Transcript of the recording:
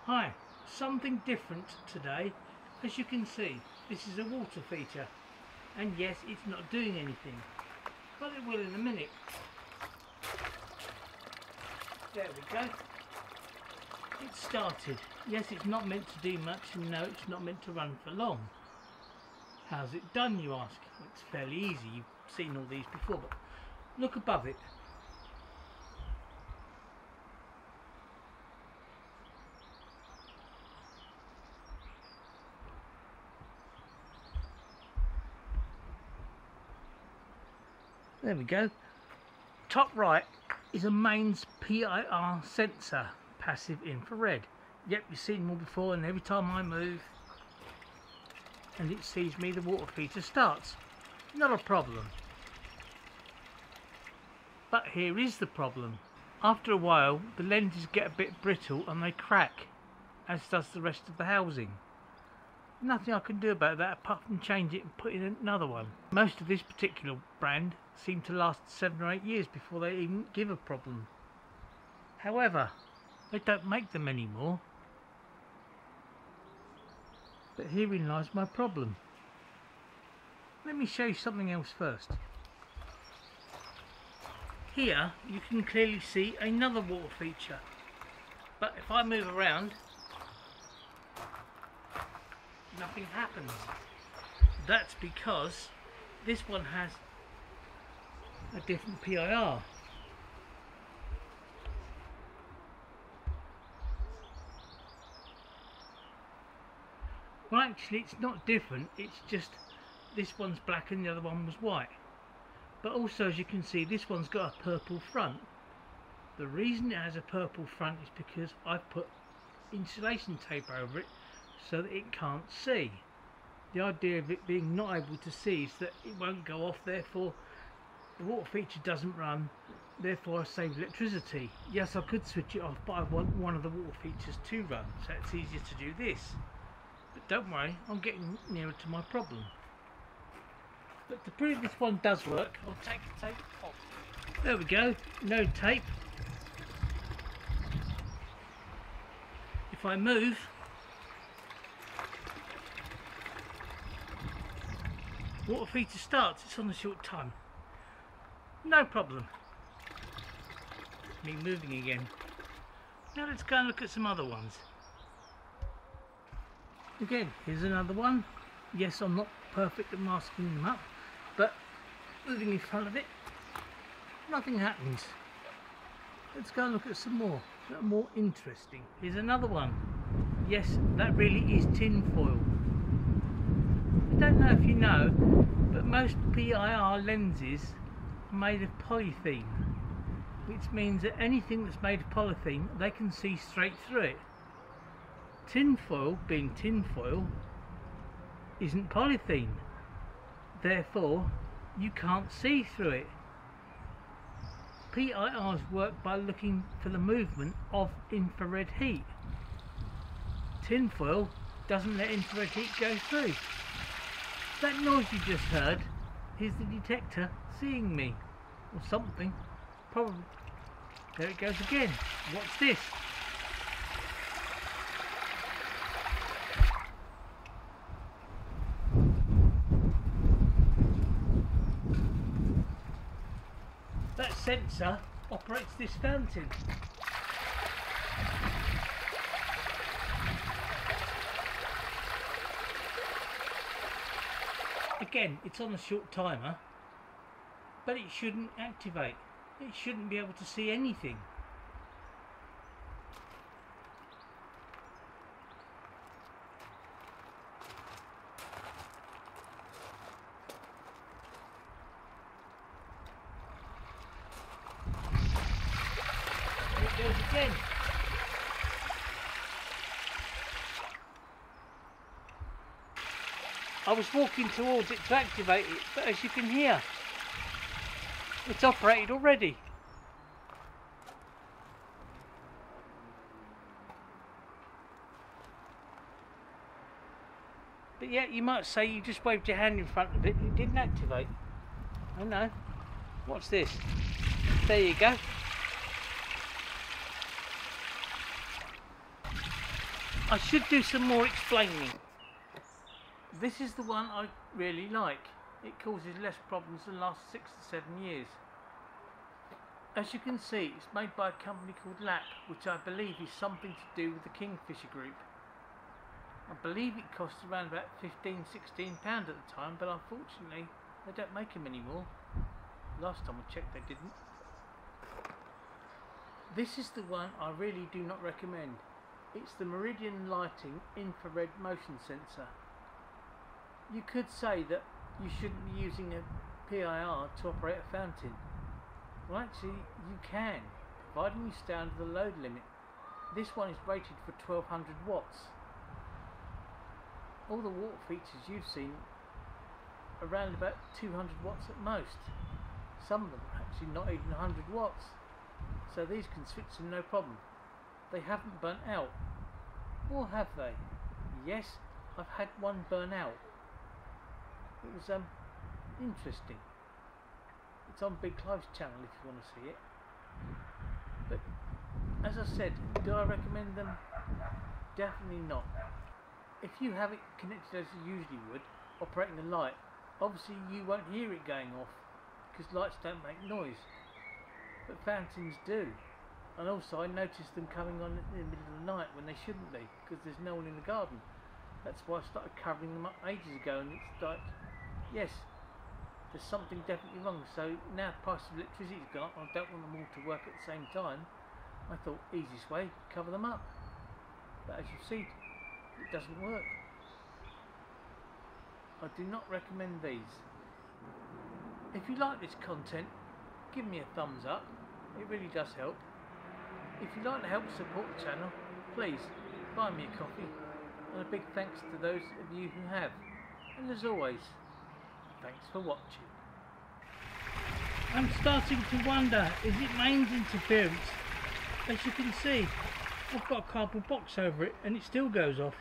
Hi, something different today. As you can see, this is a water feature, and yes, it's not doing anything, but it will in a minute. There we go. It started. Yes, it's not meant to do much, and no, it's not meant to run for long. How's it done, you ask? It's fairly easy. You've seen all these before, but look above it. There we go. Top right is a mains P.I.R sensor, passive infrared. Yep, you've seen them all before, and every time I move and it sees me, the water feature starts. Not a problem. But here is the problem. After a while, the lenses get a bit brittle and they crack, as does the rest of the housing. Nothing I can do about that apart from change it and put in another one. Most of this particular brand seem to last 7 or 8 years before they even give a problem. However, they don't make them anymore. But herein lies my problem. Let me show you something else first. Here you can clearly see another water feature. But if I move around, nothing happens. That's because this one has a different P.I.R. Well, actually it's not different, it's just this one's black and the other one was white. But also, as you can see, this one's got a purple front. The reason it has a purple front is because I've put insulation tape over it so that it can't see. The idea of it being not able to see is that it won't go off, therefore the water feature doesn't run, therefore I save electricity. Yes, I could switch it off, but I want one of the water features to run, so it's easier to do this. But don't worry, I'm getting nearer to my problem. But to prove this one does work, I'll take the tape off. There we go, no tape. If I move, water feature starts. It's on a short time. No problem. Me moving again. Now let's go and look at some other ones. Again, here's another one. Yes, I'm not perfect at masking them up, but moving in front of it, nothing happens. Let's go and look at some more that are more interesting. Here's another one. Yes, that really is tin foil. I don't know if you know, but most P.I.R lenses are made of polythene, which means that anything that's made of polythene, they can see straight through it. Tin foil, being tin foil, isn't polythene, therefore you can't see through it. P.I.Rs work by looking for the movement of infrared heat. Tin foil doesn't let infrared heat go through. That noise you just heard is the detector seeing me, or something, probably. There it goes again. What's this? That sensor operates this fountain. Again, it's on a short timer, but it shouldn't activate. It shouldn't be able to see anything. There it goes again. I was walking towards it to activate it, but as you can hear, it's operated already. But yeah, you might say you just waved your hand in front of it and it didn't activate. I know. What's this? There you go. I should do some more explaining. This is the one I really like. It causes less problems than the last 6 to 7 years. As you can see, it's made by a company called LAP, which I believe is something to do with the Kingfisher Group. I believe it cost around about £15–16 at the time, but unfortunately they don't make them anymore. Last time I checked they didn't. This is the one I really do not recommend. It's the Meridian Lighting infrared motion sensor. You could say that you shouldn't be using a P.I.R to operate a fountain. Well, actually you can, providing you stay under the load limit. This one is rated for 1200 watts. All the water features you've seen are around about 200 watts at most. Some of them are actually not even 100 watts. So these can switch them no problem. They haven't burnt out. Or have they? Yes, I've had one burn out. It was interesting. It's on Big Clive's channel if you want to see it. But as I said, do I recommend them? Definitely not. If you have it connected as you usually would, operating a light, obviously you won't hear it going off because lights don't make noise. But fountains do. And also I noticed them coming on in the middle of the night when they shouldn't be because there's no one in the garden. That's why I started covering them up ages ago, and it's like, yes, there's something definitely wrong. So now the price of electricity's gone up and I don't want them all to work at the same time. I thought, easiest way, cover them up. But as you see, it doesn't work. I do not recommend these. If you like this content, give me a thumbs up. It really does help. If you'd like to help support the channel, please buy me a coffee. And a big thanks to those of you who have. And as always, thanks for watching. I'm starting to wonder, is it mains interference? As you can see, I've got a cardboard box over it and it still goes off.